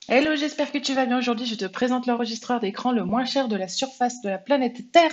Hello, j'espère que tu vas bien. Aujourd'hui, je te présente l'enregistreur d'écran le moins cher de la surface de la planète Terre.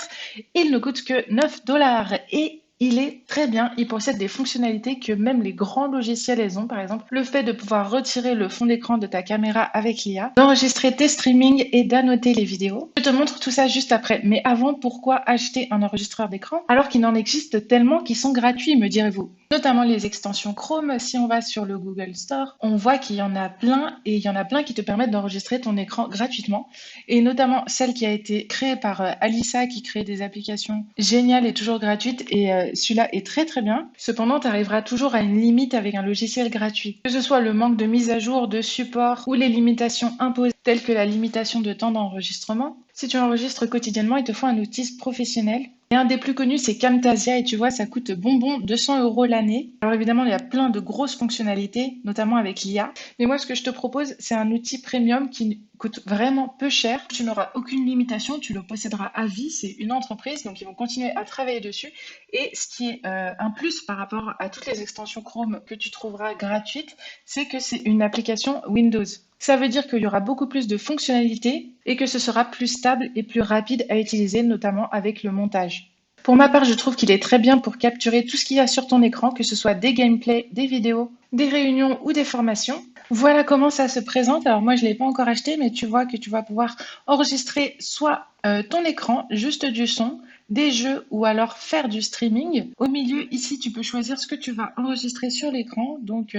Il ne coûte que 9 dollars et il est très bien. Il possède des fonctionnalités que même les grands logiciels elles ont. Par exemple, le fait de pouvoir retirer le fond d'écran de ta caméra avec l'IA, d'enregistrer tes streamings et d'annoter les vidéos. Je te montre tout ça juste après. Mais avant, pourquoi acheter un enregistreur d'écran alors qu'il en existe tellement qui sont gratuits, me direz-vous? Notamment les extensions Chrome. Si on va sur le Google Store, on voit qu'il y en a plein et il y en a plein qui te permettent d'enregistrer ton écran gratuitement. Et notamment celle qui a été créée par Alissa qui crée des applications géniales et toujours gratuites. Et celui-là est très très bien. Cependant, tu arriveras toujours à une limite avec un logiciel gratuit. Que ce soit le manque de mise à jour, de support ou les limitations imposées telles que la limitation de temps d'enregistrement. Si tu enregistres quotidiennement, il te faut un outil professionnel. Et un des plus connus, c'est Camtasia, et tu vois, ça coûte bonbon 200 € l'année. Alors évidemment, il y a plein de grosses fonctionnalités, notamment avec l'IA. Mais moi, ce que je te propose, c'est un outil premium qui coûte vraiment peu cher. Tu n'auras aucune limitation, tu le posséderas à vie. C'est une entreprise, donc ils vont continuer à travailler dessus. Et ce qui est un plus par rapport à toutes les extensions Chrome que tu trouveras gratuites, c'est que c'est une application Windows. Ça veut dire qu'il y aura beaucoup plus de fonctionnalités et que ce sera plus stable et plus rapide à utiliser, notamment avec le montage. Pour ma part, je trouve qu'il est très bien pour capturer tout ce qu'il y a sur ton écran, que ce soit des gameplays, des vidéos, des réunions ou des formations. Voilà comment ça se présente. Alors moi, je ne l'ai pas encore acheté, mais tu vois que tu vas pouvoir enregistrer soit ton écran, juste du son, des jeux ou alors faire du streaming. Au milieu, ici, tu peux choisir ce que tu vas enregistrer sur l'écran. Donc,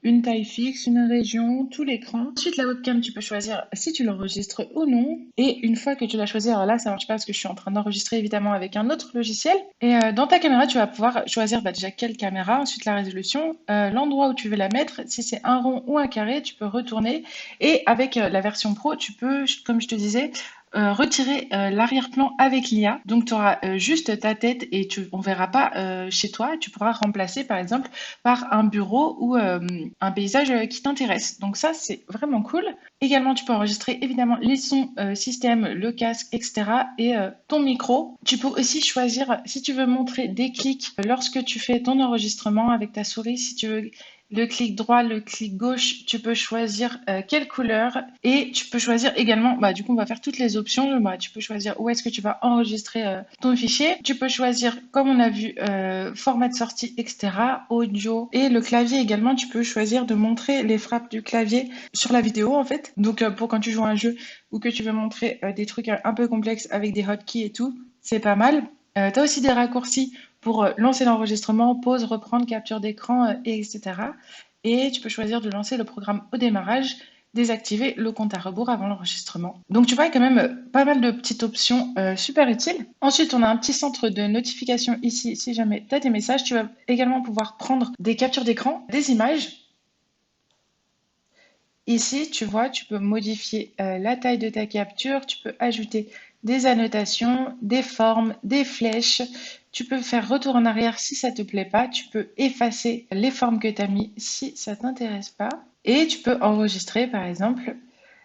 une taille fixe, une région, tout l'écran. Ensuite, la webcam, tu peux choisir si tu l'enregistres ou non. Et une fois que tu l'as choisi, alors là, ça marche pas parce que je suis en train d'enregistrer évidemment avec un autre logiciel. Et dans ta caméra, tu vas pouvoir choisir déjà quelle caméra, ensuite la résolution, l'endroit où tu veux la mettre. Si c'est un rond ou un carré, tu peux retourner. Et avec la version pro, tu peux, comme je te disais, retirer l'arrière-plan avec l'IA. Donc, tu auras juste ta tête et on ne verra pas chez toi. Tu pourras remplacer, par exemple, par un bureau ou un paysage qui t'intéresse. Donc ça, c'est vraiment cool. Également, tu peux enregistrer évidemment les sons système, le casque, etc. et ton micro. Tu peux aussi choisir si tu veux montrer des clics lorsque tu fais ton enregistrement avec ta souris. Si tu veux le clic droit, le clic gauche, tu peux choisir quelle couleur et tu peux choisir également, du coup on va faire toutes les options, tu peux choisir où est-ce que tu vas enregistrer ton fichier, tu peux choisir comme on a vu format de sortie, etc., audio et le clavier également, tu peux choisir de montrer les frappes du clavier sur la vidéo en fait, donc pour quand tu joues à un jeu ou que tu veux montrer des trucs un peu complexes avec des hotkeys et tout, c'est pas mal. Tu as aussi des raccourcis pour lancer l'enregistrement, pause, reprendre, capture d'écran, etc. Et tu peux choisir de lancer le programme au démarrage, désactiver le compte à rebours avant l'enregistrement. Donc tu vois, il y a quand même pas mal de petites options super utiles. Ensuite, on a un petit centre de notification ici. Si jamais tu as des messages, tu vas également pouvoir prendre des captures d'écran, des images. Ici, tu vois, tu peux modifier la taille de ta capture, tu peux ajouter des annotations, des formes, des flèches. Tu peux faire retour en arrière si ça te plaît pas. Tu peux effacer les formes que tu as mis si ça t'intéresse pas. Et tu peux enregistrer, par exemple,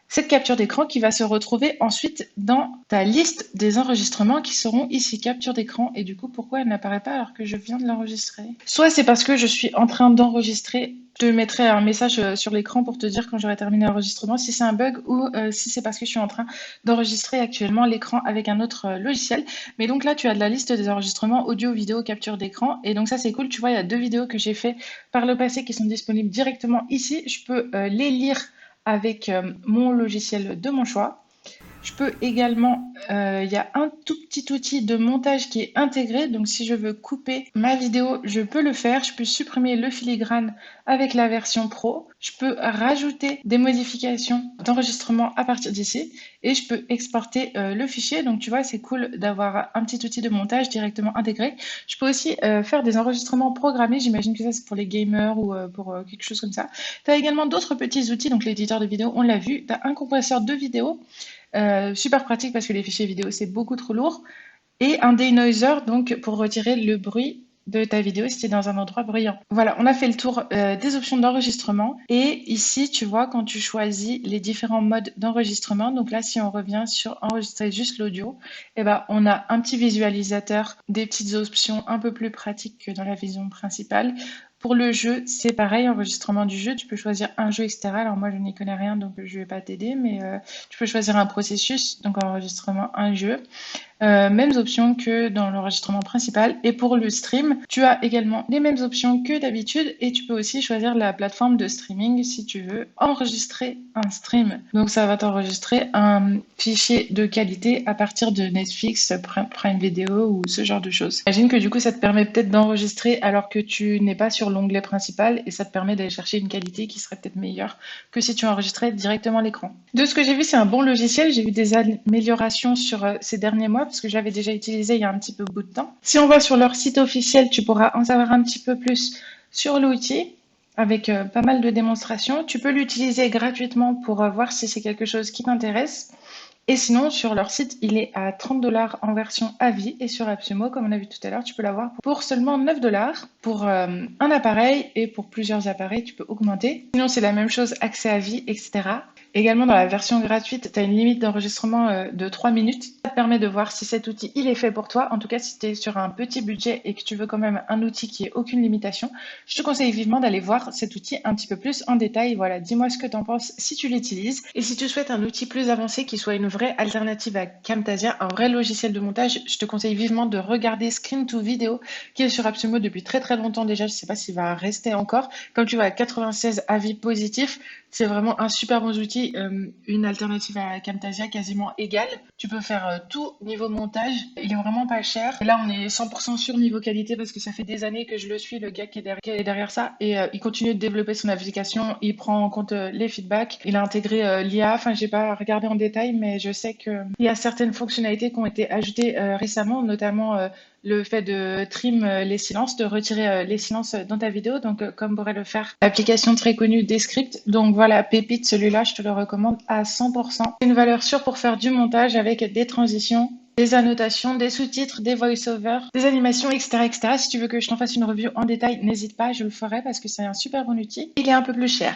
cette capture d'écran qui va se retrouver ensuite dans ta liste des enregistrements qui seront ici, capture d'écran. Et du coup, pourquoi elle n'apparaît pas alors que je viens de l'enregistrer? Soit c'est parce que je suis en train d'enregistrer, je te mettrai un message sur l'écran pour te dire quand j'aurai terminé l'enregistrement si c'est un bug ou si c'est parce que je suis en train d'enregistrer actuellement l'écran avec un autre logiciel. Mais donc là, tu as de la liste des enregistrements audio, vidéo, capture d'écran. Et donc ça, c'est cool. Tu vois, il y a 2 vidéos que j'ai fait par le passé qui sont disponibles directement ici. Je peux les lire avec mon logiciel de mon choix. Je peux également, il y a un tout petit outil de montage qui est intégré. Donc, si je veux couper ma vidéo, je peux le faire. Je peux supprimer le filigrane avec la version pro. Je peux rajouter des modifications d'enregistrement à partir d'ici. Et je peux exporter le fichier. Donc, tu vois, c'est cool d'avoir un petit outil de montage directement intégré. Je peux aussi faire des enregistrements programmés. J'imagine que ça, c'est pour les gamers ou pour quelque chose comme ça. Tu as également d'autres petits outils. Donc, l'éditeur de vidéo, on l'a vu. Tu as un compresseur de vidéo. Super pratique parce que les fichiers vidéo c'est beaucoup trop lourd. Et un denoiser donc pour retirer le bruit de ta vidéo si tu es dans un endroit bruyant. Voilà, on a fait le tour des options d'enregistrement. Et ici, tu vois, quand tu choisis les différents modes d'enregistrement, donc là, si on revient sur enregistrer juste l'audio, eh ben, on a un petit visualisateur, des petites options un peu plus pratiques que dans la vision principale, Pour le jeu, c'est pareil, enregistrement du jeu, tu peux choisir un jeu, etc. Alors moi, je n'y connais rien, donc je vais pas t'aider, mais tu peux choisir un processus, donc enregistrement, un jeu. Mêmes options que dans l'enregistrement principal. Et pour le stream, tu as également les mêmes options que d'habitude et tu peux aussi choisir la plateforme de streaming si tu veux enregistrer un stream. Donc ça va t'enregistrer un fichier de qualité à partir de Netflix, Prime Video ou ce genre de choses. J'imagine que du coup ça te permet peut-être d'enregistrer alors que tu n'es pas sur l'onglet principal et ça te permet d'aller chercher une qualité qui serait peut-être meilleure que si tu enregistrais directement l'écran. De ce que j'ai vu, c'est un bon logiciel. J'ai vu des améliorations sur ces derniers mois parce que j'avais déjà utilisé il y a un petit peu bout de temps. Si on va sur leur site officiel, tu pourras en savoir un petit peu plus sur l'outil avec pas mal de démonstrations. Tu peux l'utiliser gratuitement pour voir si c'est quelque chose qui t'intéresse. Et sinon, sur leur site, il est à 30 $ en version à vie et sur AppSumo, comme on a vu tout à l'heure, tu peux l'avoir pour seulement 9 $ pour un appareil et pour plusieurs appareils, tu peux augmenter. Sinon, c'est la même chose, accès à vie, etc. Également, dans la version gratuite, tu as une limite d'enregistrement de 3 minutes. Ça te permet de voir si cet outil, il est fait pour toi. En tout cas, si tu es sur un petit budget et que tu veux quand même un outil qui ait aucune limitation, je te conseille vivement d'aller voir cet outil un petit peu plus en détail. Voilà, dis-moi ce que tu en penses si tu l'utilises. Et si tu souhaites un outil plus avancé qui soit une vraie alternative à Camtasia, un vrai logiciel de montage, je te conseille vivement de regarder Screen to Video qui est sur AppSumo depuis très très longtemps déjà. Je ne sais pas s'il va rester encore. Comme tu vois, 96 avis positifs. C'est vraiment un super bon outil, une alternative à Camtasia quasiment égale. Tu peux faire tout niveau montage. Il est vraiment pas cher. Et là, on est 100% sûr niveau qualité parce que ça fait des années que je le suis, le gars qui est derrière ça. Et il continue de développer son application. Il prend en compte les feedbacks. Il a intégré l'IA. Enfin, j'ai pas regardé en détail, mais je sais qu'il y a certaines fonctionnalités qui ont été ajoutées récemment, notamment le fait de trim les silences, de retirer les silences dans ta vidéo, donc comme pourrait le faire l'application très connue Descript. Donc voilà, pépite, celui-là, je te le recommande à 100%. C'est une valeur sûre pour faire du montage avec des transitions, des annotations, des sous-titres, des voice-overs, des animations, etc., etc. Si tu veux que je t'en fasse une review en détail, n'hésite pas, je le ferai parce que c'est un super bon outil. Il est un peu plus cher.